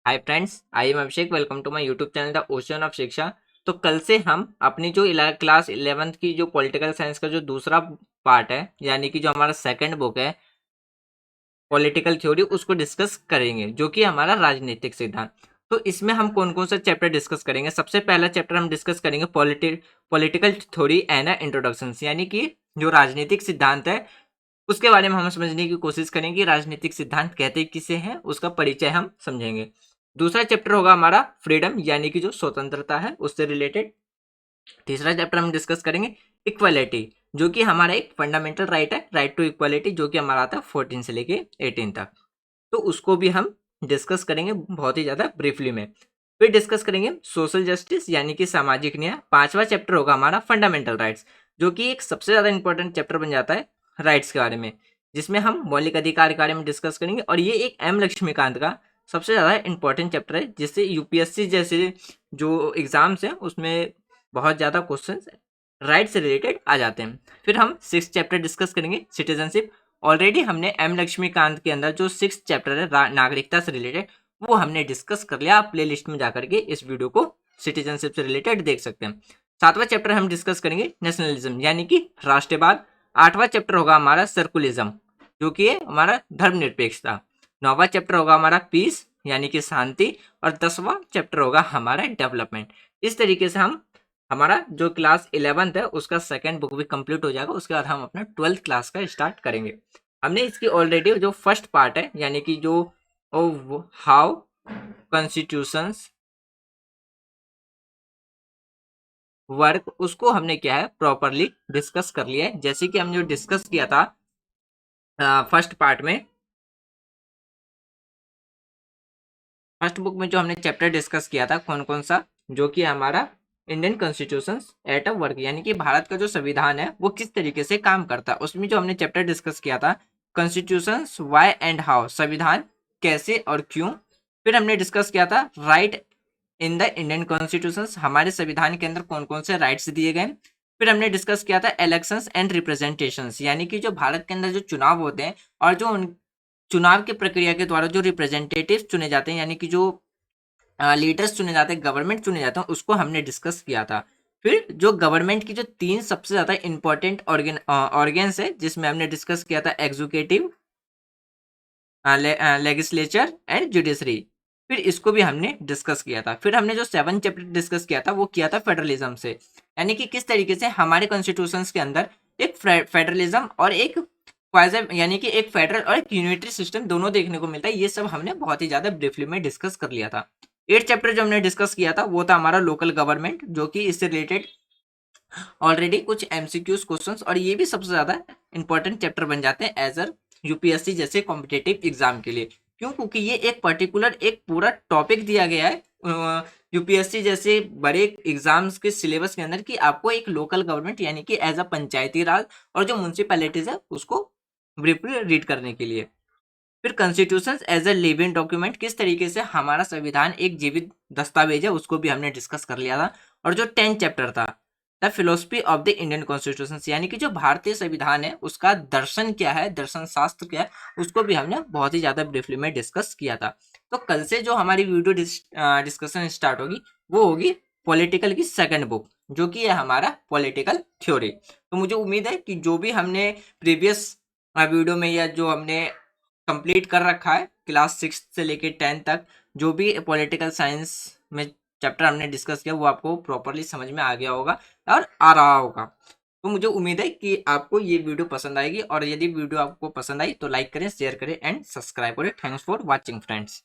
Hi friends, I am Abhishek. Welcome to my YouTube channel the ocean of Shiksha. तो कल से हम अपनी जो क्लास 11th की जो पॉलिटिकल साइंस का जो दूसरा पार्ट है, यानी कि जो हमारा सेकंड बुक है पॉलिटिकल थ्योरी, उसको डिस्कस करेंगे, जो कि हमारा राजनीतिक सिद्धांत। तो इसमें हम कौन कौन सा चैप्टर डिस्कस करेंगे? सबसे पहला चैप्टर हम डिस्कस करेंगे पॉलिटिकल थ्योरी एंड इंट्रोडक्शन, यानी कि जो राजनीतिक सिद्धांत है उसके बारे में हम समझने की कोशिश करेंगे। राजनीतिक सिद्धांत कहते किसे हैं, उसका परिचय हम समझेंगे। दूसरा चैप्टर होगा हमारा फ्रीडम, यानी कि जो स्वतंत्रता है उससे रिलेटेड। तीसरा चैप्टर हम डिस्कस करेंगे इक्वालिटी, जो कि हमारा एक फंडामेंटल राइट है, राइट टू इक्वालिटी, जो कि हमारा आता है 14 से लेके 18 तक। तो उसको भी हम डिस्कस करेंगे बहुत ही ज्यादा ब्रीफली में। फिर डिस्कस करेंगे सोशल जस्टिस, यानी कि सामाजिक न्याय। पांचवा चैप्टर होगा हमारा फंडामेंटल राइट्स, जो कि एक सबसे ज्यादा इंपॉर्टेंट चैप्टर बन जाता है राइट्स के बारे में, जिसमें हम मौलिक अधिकार के बारे में डिस्कस करेंगे। और ये एक एम लक्ष्मीकांत का सबसे ज्यादा इंपॉर्टेंट चैप्टर है, जिससे यूपीएससी जैसे जो एग्जाम्स हैं उसमें बहुत ज्यादा क्वेश्चन राइट से रिलेटेड आ जाते हैं। फिर हम सिक्स चैप्टर डिस्कस करेंगे सिटीजनशिप। ऑलरेडी हमने एम लक्ष्मीकांत के अंदर जो सिक्स चैप्टर है नागरिकता से रिलेटेड, वो हमने डिस्कस कर लिया। आप प्ले लिस्ट में जाकर के इस वीडियो को सिटीजनशिप से रिलेटेड देख सकते हैं। सातवां चैप्टर हम डिस्कस करेंगे नेशनलिज्म, यानी कि राष्ट्रवाद। आठवां चैप्टर होगा हमारा सर्कुलिज्म, जो कि है हमारा धर्मनिरपेक्षता। नौवां चैप्टर होगा हमारा पीस, यानी कि शांति। और 10वां चैप्टर होगा हमारा डेवलपमेंट। इस तरीके से हम हमारा जो क्लास 11th है उसका सेकंड बुक भी कंप्लीट हो जाएगा। उसके बाद हम अपना 12th क्लास का स्टार्ट करेंगे। हमने इसकी ऑलरेडी जो फर्स्ट पार्ट है, यानी कि जो हाउ कॉन्स्टिट्यूशंस वर्क, उसको हमने क्या है प्रॉपरली डिस्कस कर लिया है। जैसे कि हमने जो डिस्कस किया था फर्स्ट पार्ट में, फर्स्ट बुक में जो हमने चैप्टर डिस्कस किया था कौन कौन सा, जो कि हमारा Indian constitution at a work, यानी कि भारत का जो संविधान है वो किस तरीके से काम करता है, उसमें जो हमने चैप्टर डिस्कस किया था कॉन्स्टिट्यूशन व्हाई एंड हाउ, संविधान कैसे और क्यों। फिर हमने डिस्कस किया था right in the Indian constitution, हमारे संविधान के अंदर कौन कौन से राइट्स दिए गए। फिर हमने डिस्कस किया था इलेक्शंस एंड रिप्रेजेंटेशन, यानी कि जो भारत के अंदर जो चुनाव होते हैं और जो चुनाव की प्रक्रिया के द्वारा जो रिप्रेजेंटेटिव चुने जाते हैं, यानी कि जो लीडर्स चुने जाते हैं, गवर्नमेंट चुने जाते हैं, उसको हमने डिस्कस किया था। फिर जो गवर्नमेंट की जो तीन सबसे ज्यादा इंपॉर्टेंट ऑर्गेन्स है, जिसमें हमने डिस्कस किया था एग्जीक्यूटिव, लेजिस्लेचर एंड जुडिशरी, फिर इसको भी हमने डिस्कस किया था। फिर हमने जो 7 चैप्टर डिस्कस किया था वो किया था फेडरलिज्म से, यानी कि किस तरीके से हमारे कॉन्स्टिट्यूशन के अंदर एक फेडरलिज्म और एक यानी कि एक फेडरल और एक यूनिटरी सिस्टम दोनों देखने को मिलता है। ये सब हमने बहुत ही ज्यादा ब्रीफली में डिस्कस कर लिया था। 8 चैप्टर जो हमने डिस्कस किया था वो था हमारा लोकल गवर्नमेंट, जो कि इससे रिलेटेड ऑलरेडी कुछ एमसीक्यूज क्वेश्चंस, और ये भी सबसे ज्यादा इंपॉर्टेंट चैप्टर बन जाते हैं एज अ यूपीएससी जैसे कॉम्पिटेटिव एग्जाम के लिए। क्यों? क्योंकि ये एक पर्टिकुलर एक पूरा टॉपिक दिया गया है यूपीएससी जैसे बड़े एग्जाम्स के सिलेबस के अंदर, कि आपको एक लोकल गवर्नमेंट यानी कि एज अ पंचायती राज और जो म्यूनसिपैलिटीज है उसको ब्रीफली रीड करने के लिए। फिर constitution as a living document, किस तरीके से हमारा संविधान एक जीवित दस्तावेज है, उसको भी हमने डिस्कस कर लिया था। और जो 10 चैप्टर था the philosophy of the Indian constitution, यानी कि जो भारतीय संविधान है उसका दर्शन क्या है, दर्शन शास्त्र क्या है, उसको भी हमने बहुत ही ज्यादा ब्रीफली में डिस्कस किया था। तो कल से जो हमारी वीडियो डिस्कशन स्टार्ट होगी वो होगी पॉलिटिकल की सेकंड बुक, जो कि है हमारा पॉलिटिकल थ्योरी। तो मुझे उम्मीद है कि जो भी हमने प्रीवियस वीडियो में या जो हमने कंप्लीट कर रखा है क्लास 6 से लेके 10 तक, जो भी पॉलिटिकल साइंस में चैप्टर हमने डिस्कस किया वो आपको प्रॉपरली समझ में आ गया होगा और आ रहा होगा। तो मुझे उम्मीद है कि आपको ये वीडियो पसंद आएगी, और यदि वीडियो आपको पसंद आई तो लाइक करें, शेयर करें एंड सब्सक्राइब करें। Thanks for watching friends.